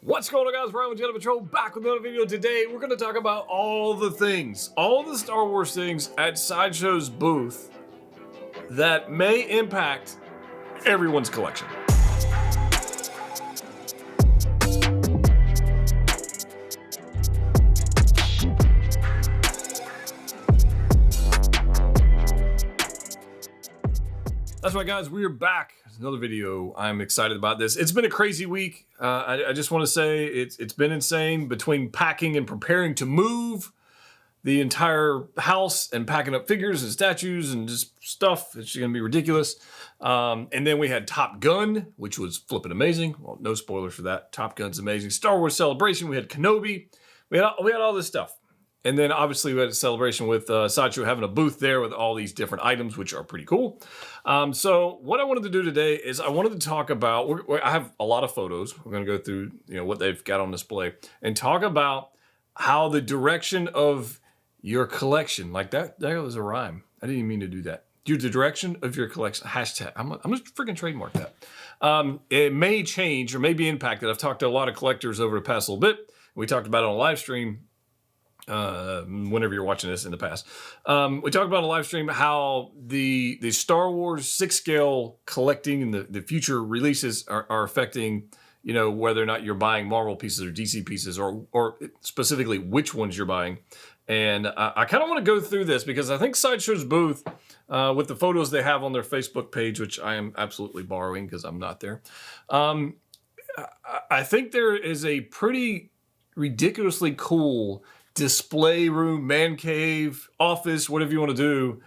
What's going on, guys? Ryan with Jedha Patrol, back with another video. Today we're going to talk about all the Star Wars things at Sideshow's booth that may impact everyone's collection. That's right, guys, we're back. Another video. I'm excited about this. It's been a crazy week. I just want to say it's been insane between packing and preparing to move the entire house and packing up figures and statues and just stuff. It's going to be ridiculous. And then we had Top Gun, which was flipping amazing. Well, no spoilers for that. Top Gun's amazing. Star Wars Celebration. We had Kenobi. We had all this stuff. And then obviously we had a celebration with Sideshow having a booth there with all these different items, which are pretty cool. So what I wanted to do today is I wanted to talk about, I have a lot of photos. We're going to go through what they've got on display and talk about how the direction of your collection, like that was a rhyme. I didn't even mean to do that. Dude, the direction of your collection, hashtag, I'm going to freaking trademark that. It may change or may be impacted. I've talked to a lot of collectors over the past little bit. We talked about it on a live stream. Whenever you're watching this in the past. We talked about on a live stream how the Star Wars 6 scale collecting and the future releases are affecting, whether or not you're buying Marvel pieces or DC pieces or specifically which ones you're buying. And I kind of want to go through this because I think Sideshow's booth, with the photos they have on their Facebook page, which I am absolutely borrowing because I'm not there. I think there is a pretty ridiculously cool display room, man cave, office, whatever you want to do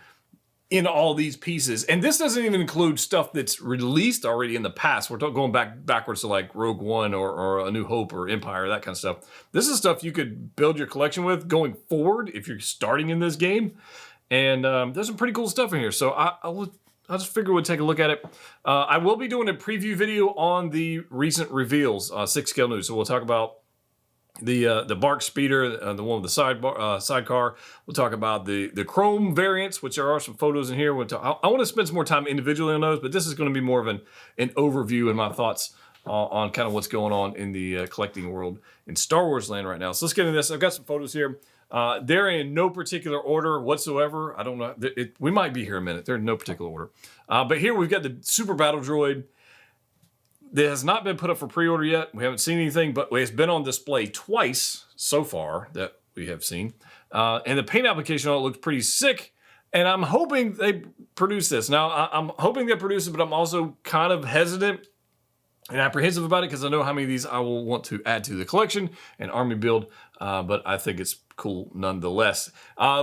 in all these pieces. And this doesn't even include stuff that's released already in the past. We're going backwards to like Rogue One or A New Hope or Empire, that kind of stuff. This is stuff you could build your collection with going forward if you're starting in this game. And there's some pretty cool stuff in here. So I'll just figure we'll take a look at it. I will be doing a preview video on the recent reveals, 6 scale news. So we'll talk about the Bark Speeder, the one with the sidecar. We'll talk about the Chrome variants, which there are some photos in here. I want to spend some more time individually on those, but this is going to be more of an overview and my thoughts on kind of what's going on in the collecting world in Star Wars land right now. So let's get into this. I've got some photos here. They're in no particular order whatsoever. I don't know. We might be here a minute. They're in no particular order. But here we've got the Super Battle Droid. That has not been put up for pre-order yet. We haven't seen anything, but it's been on display twice so far that we have seen. And the paint application on it looks pretty sick. And I'm hoping they produce this. Now, I'm hoping they produce it, but I'm also kind of hesitant and apprehensive about it because I know how many of these I will want to add to the collection and army build. But I think it's cool nonetheless.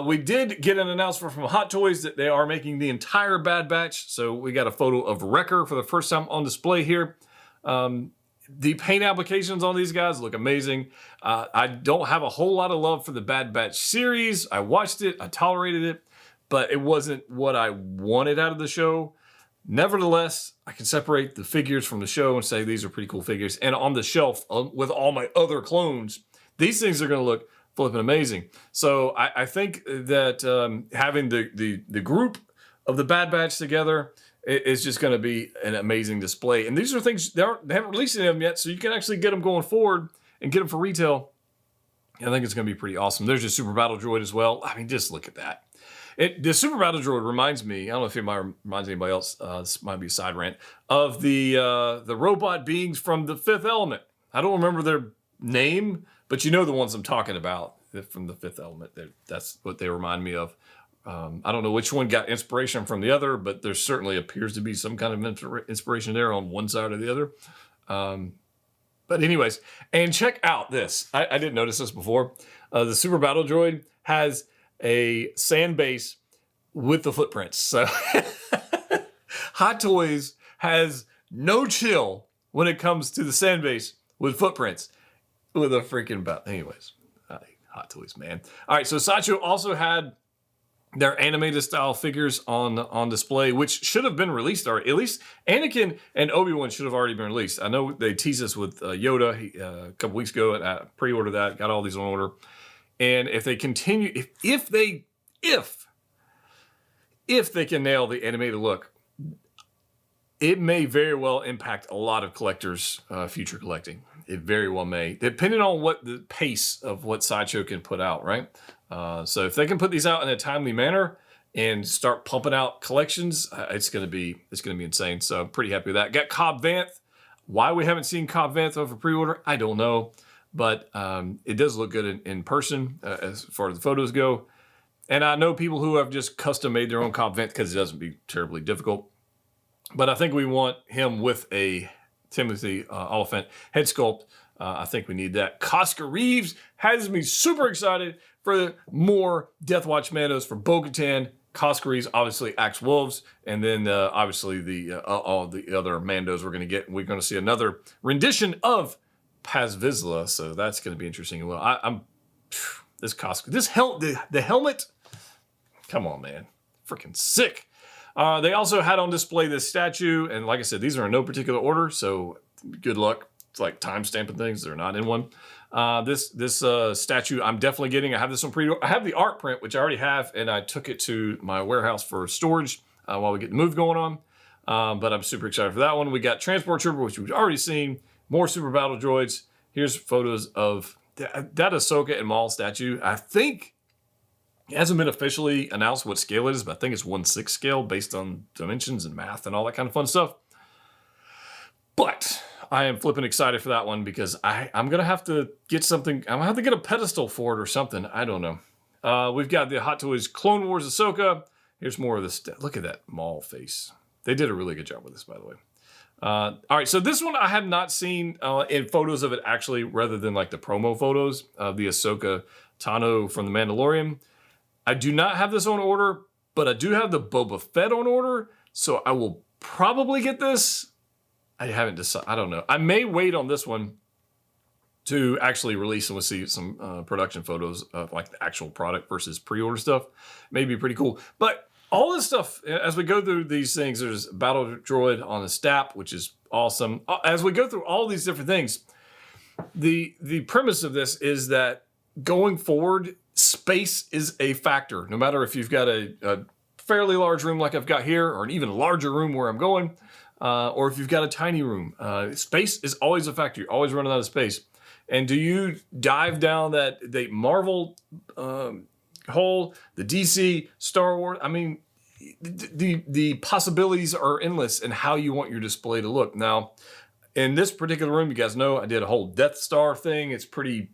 We did get an announcement from Hot Toys that they are making the entire Bad Batch. So we got a photo of Wrecker for the first time on display here. The paint applications on these guys look amazing. I don't have a whole lot of love for the Bad Batch series. I watched it, I tolerated it, but it wasn't what I wanted out of the show. Nevertheless, I can separate the figures from the show and say these are pretty cool figures. And on the shelf with all my other clones, these things are going to look flipping amazing. So I think that having the group of the Bad Batch together, it's just going to be an amazing display. And these are things, they haven't released any of them yet, so you can actually get them going forward and get them for retail. I think it's going to be pretty awesome. There's your Super Battle Droid as well. I mean, just look at that. The Super Battle Droid reminds me, I don't know if it reminds anybody else, this might be a side rant, of the robot beings from The Fifth Element. I don't remember their name, but you know the ones I'm talking about from The Fifth Element. That's what they remind me of. I don't know which one got inspiration from the other, but there certainly appears to be some kind of inspiration there on one side or the other. But anyways, and check out this. I didn't notice this before. The Super Battle Droid has a sand base with the footprints. So Hot Toys has no chill when it comes to the sand base with footprints with a freaking about. Anyways, Hot Toys, man. All right, so Sideshow also had their animated style figures on display, which should have been released already. At least Anakin and Obi-Wan should have already been released. I know they teased us with Yoda a couple weeks ago, and I pre-ordered that, got all these on order. And if they continue, if they can nail the animated look, it may very well impact a lot of collectors' future collecting. It very well may, depending on what the pace of what Sideshow can put out, right? So if they can put these out in a timely manner and start pumping out collections, it's gonna be insane. So I'm pretty happy with that. Got Cobb Vanth. Why we haven't seen Cobb Vanth over pre-order, I don't know, but it does look good in person as far as the photos go. And I know people who have just custom made their own Cobb Vanth because it doesn't be terribly difficult. But I think we want him with a Timothy Oliphant head sculpt. I think we need that. Koska Reeves has me super excited for more Death Watch Mandos for Bo-Katan. Koska Reeves obviously acts wolves, and then obviously all the other Mandos we're going to get. We're going to see another rendition of Paz Vizsla, so that's going to be interesting as well. I'm this Koska, the helmet. Come on, man, freaking sick. They also had on display this statue, and like I said, these are in no particular order, so good luck. It's like time stamping things; they're not in one. This statue I'm definitely getting. I have this on pre-order. I have the art print, which I already have, and I took it to my warehouse for storage while we get the move going on. But I'm super excited for that one. We got Transport Trooper, which we've already seen. More Super Battle Droids. Here's photos of that Ahsoka and Maul statue. I think it hasn't been officially announced what scale it is, but I think it's 1/6 scale based on dimensions and math and all that kind of fun stuff. But I am flipping excited for that one because I'm going to have to get something. I'm going to have to get a pedestal for it or something. I don't know. We've got the Hot Toys Clone Wars Ahsoka. Here's more of this. Look at that Maul face. They did a really good job with this, by the way. All right, so this one I have not seen in photos of it actually, rather than like the promo photos of the Ahsoka Tano from the Mandalorian. I do not have this on order, but I do have the Boba Fett on order, so I will probably get this. I haven't decided. I don't know. I may wait on this one to actually release and we'll see some production photos of like the actual product versus pre-order stuff. Maybe pretty cool. But all this stuff, as we go through these things, there's Battle Droid on the Stap, which is awesome. As we go through all these different things, the premise of this is that going forward, space is a factor. No matter if you've got a fairly large room like I've got here, or an even larger room where I'm going, or if you've got a tiny room, space is always a factor. You're always running out of space. And do you dive down the Marvel hole, the DC, Star Wars? I mean, the possibilities are endless in how you want your display to look. Now, in this particular room, you guys know I did a whole Death Star thing. It's pretty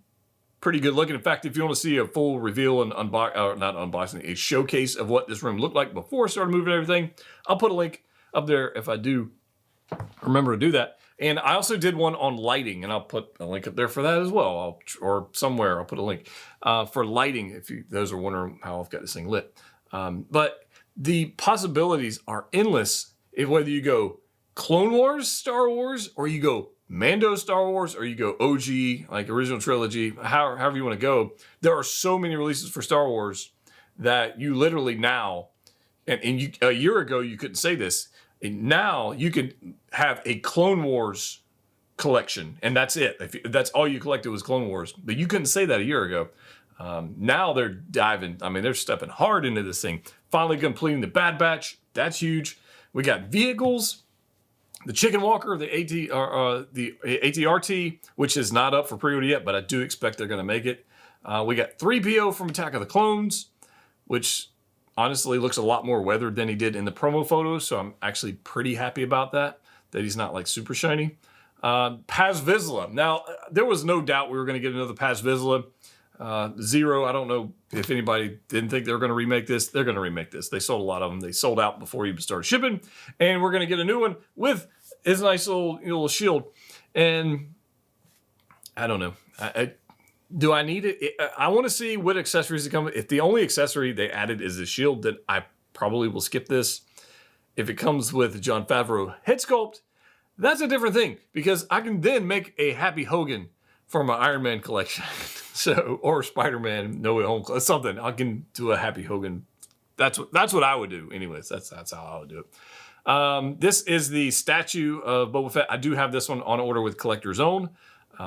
good looking. In fact, if you want to see a full reveal and not unboxing, a showcase of what this room looked like before I started moving everything, I'll put a link up there if I do remember to do that. And I also did one on lighting, and I'll put a link up there for that as well, or somewhere I'll put a link for lighting if those are wondering how I've got this thing lit. But the possibilities are endless. Whether you go Clone Wars, Star Wars, or you go Mando Star Wars, or you go OG, like original trilogy, however you want to go, there are so many releases for Star Wars that you literally now, and a year ago you couldn't say this, and now you could have a Clone Wars collection, and that's it. If that's all you collected was Clone Wars, but you couldn't say that a year ago. Now they're diving. I mean, they're stepping hard into this thing. Finally completing the Bad Batch. That's huge. We got vehicles. The Chicken Walker, the ATRT, which is not up for pre-order yet, but I do expect they're going to make it. We got 3PO from Attack of the Clones, which honestly looks a lot more weathered than he did in the promo photos, so I'm actually pretty happy about that he's not like super shiny. Paz Vizsla. Now, there was no doubt we were going to get another Paz Vizsla. Zero, I don't know if anybody didn't think they were going to remake this. They're going to remake this. They sold a lot of them. They sold out before he even started shipping. And we're going to get a new one with his nice little shield. And I don't know. Do I need it? I want to see what accessories they come with. If the only accessory they added is the shield, then I probably will skip this. If it comes with Jon Favreau head sculpt, that's a different thing. Because I can then make a Happy Hogan for my Iron Man collection. Or Spider-Man No Way Home, something. I can do a Happy Hogan. That's what I would do. Anyways, that's how I would do it. This is the statue of Boba Fett. I do have this one on order with Collector's Own.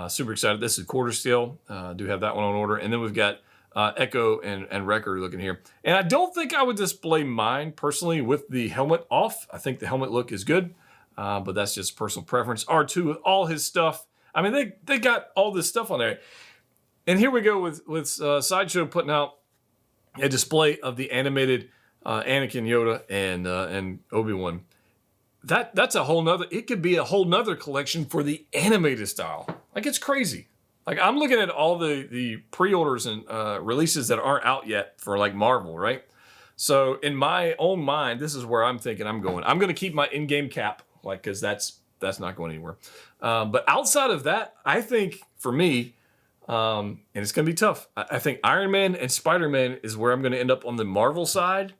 Super excited. This is quarter scale. Do have that one on order. And then we've got Echo and Wrecker looking here. And I don't think I would display mine personally with the helmet off. I think the helmet look is good, but that's just personal preference. R2 with all his stuff. I mean, they got all this stuff on there. And here we go with Sideshow putting out a display of the animated Anakin, Yoda, and Obi-Wan. That's a whole nother. It could be a whole nother collection for the animated style. Like, it's crazy. Like, I'm looking at all the pre-orders and releases that aren't out yet for like Marvel, right? So in my own mind, this is where I'm thinking I'm going. I'm going to keep my in-game cap, like, because that's not going anywhere. But outside of that, I think for me, and it's going to be tough. I think Iron Man and Spider-Man is where I'm going to end up on the Marvel side.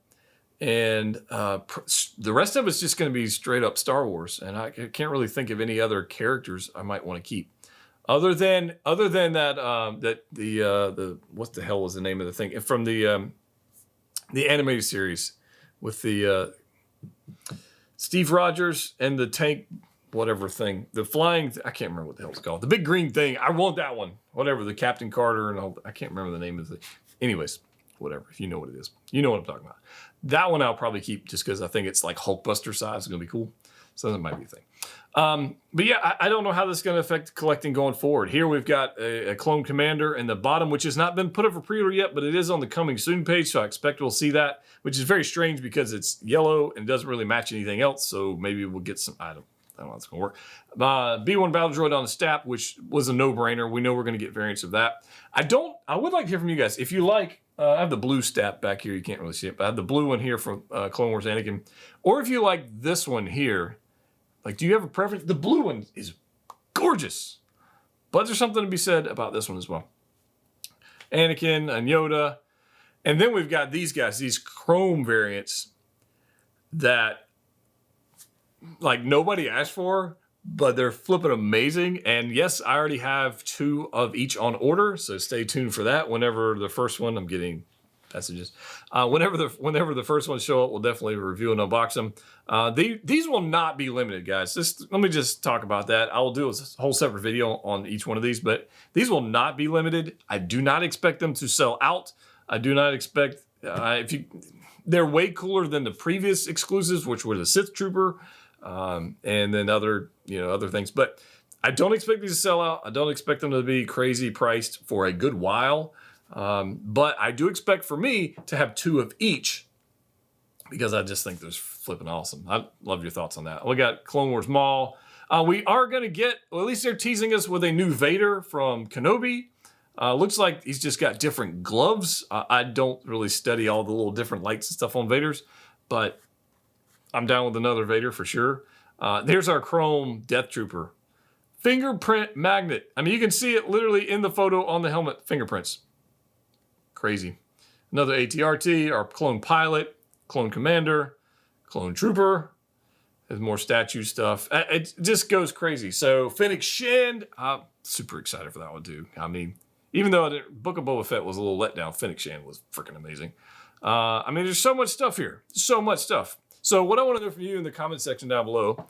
And the rest of it's just going to be straight up Star Wars. And I can't really think of any other characters I might want to keep. Other than that, the what the hell was the name of the thing? From the animated series with the Steve Rogers and the tank, whatever thing, the flying, I can't remember what the hell it's called. The big green thing. I want that one. Whatever, the Captain Carter and all. I can't remember the name of the. Anyways, whatever. If you know what it is, you know what I'm talking about. That one I'll probably keep just because I think it's like Hulkbuster size. It's gonna be cool. So that might be a thing. But yeah, I don't know how this is going to affect collecting going forward. Here we've got a Clone Commander in the bottom, which has not been put up for pre-order yet, but it is on the coming soon page, so I expect we'll see that, which is very strange because it's yellow and doesn't really match anything else, so maybe we'll get some, I don't know how it's going to work. B1 Battle Droid on the Stap, which was a no-brainer. We know we're going to get variants of that. I would like to hear from you guys. If you like, I have the blue Stap back here. You can't really see it, but I have the blue one here from Clone Wars Anakin. Or if you like this one here, like, do you have a preference? The blue one is gorgeous. But there's something to be said about this one as well. Anakin and Yoda. And then we've got these guys, these chrome variants that, like, nobody asked for, but they're flipping amazing. And yes, I already have 2 of each on order, so stay tuned for that. Whenever the first one, I'm getting messages. Whenever the first ones show up, we'll definitely review and unbox them. These will not be limited, guys. Let me just talk about that. I will do a whole separate video on each one of these, but these will not be limited. I do not expect them to sell out. I do not expect they're way cooler than the previous exclusives, which were the Sith Trooper, and then other things. But I don't expect these to sell out. I don't expect them to be crazy priced for a good while. But I do expect for me to have 2 of each because I just think they're flipping awesome. I love your thoughts on that. We got Clone Wars Maul. We are going to get, well, at least they're teasing us with a new Vader from Kenobi. Looks like he's just got different gloves. I don't really study all the little different lights and stuff on Vaders, but I'm down with another Vader for sure. There's our Chrome Death Trooper. Fingerprint magnet. I mean, you can see it literally in the photo on the helmet. Fingerprints. Crazy. Another ATRT, our Clone Pilot, Clone Commander, Clone Trooper. There's more statue stuff. It just goes crazy. So Fennec Shand, I'm super excited for that one too. I mean, even though Book of Boba Fett was a little letdown, Fennec Shand was freaking amazing. I mean, there's so much stuff here. So much stuff. So what I want to know from you in the comment section down below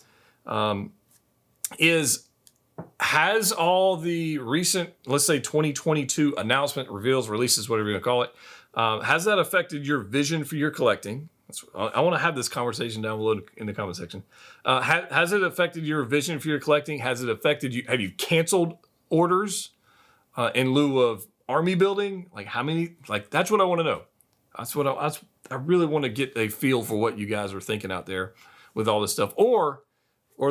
is, has all the recent, let's say 2022 announcement, reveals, releases, whatever you want to call it, has that affected your vision for your collecting? I want to have this conversation down below in the comment section. Has it affected your vision for your collecting? Has it affected you? Have you canceled orders in lieu of army building? Like how many? Like that's what I want to know. I really want to get a feel for what you guys are thinking out there with all this stuff. Or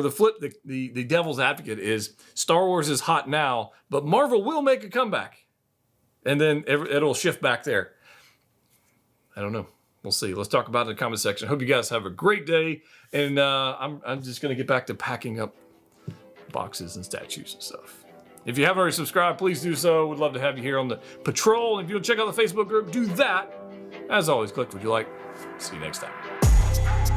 the flip, the devil's advocate is Star Wars is hot now, but Marvel will make a comeback. And then it'll shift back there. I don't know. We'll see. Let's talk about it in the comment section. Hope you guys have a great day. And I'm just going to get back to packing up boxes and statues and stuff. If you haven't already subscribed, please do so. We'd love to have you here on the patrol. If you want to check out the Facebook group, do that. As always, click what you like. See you next time.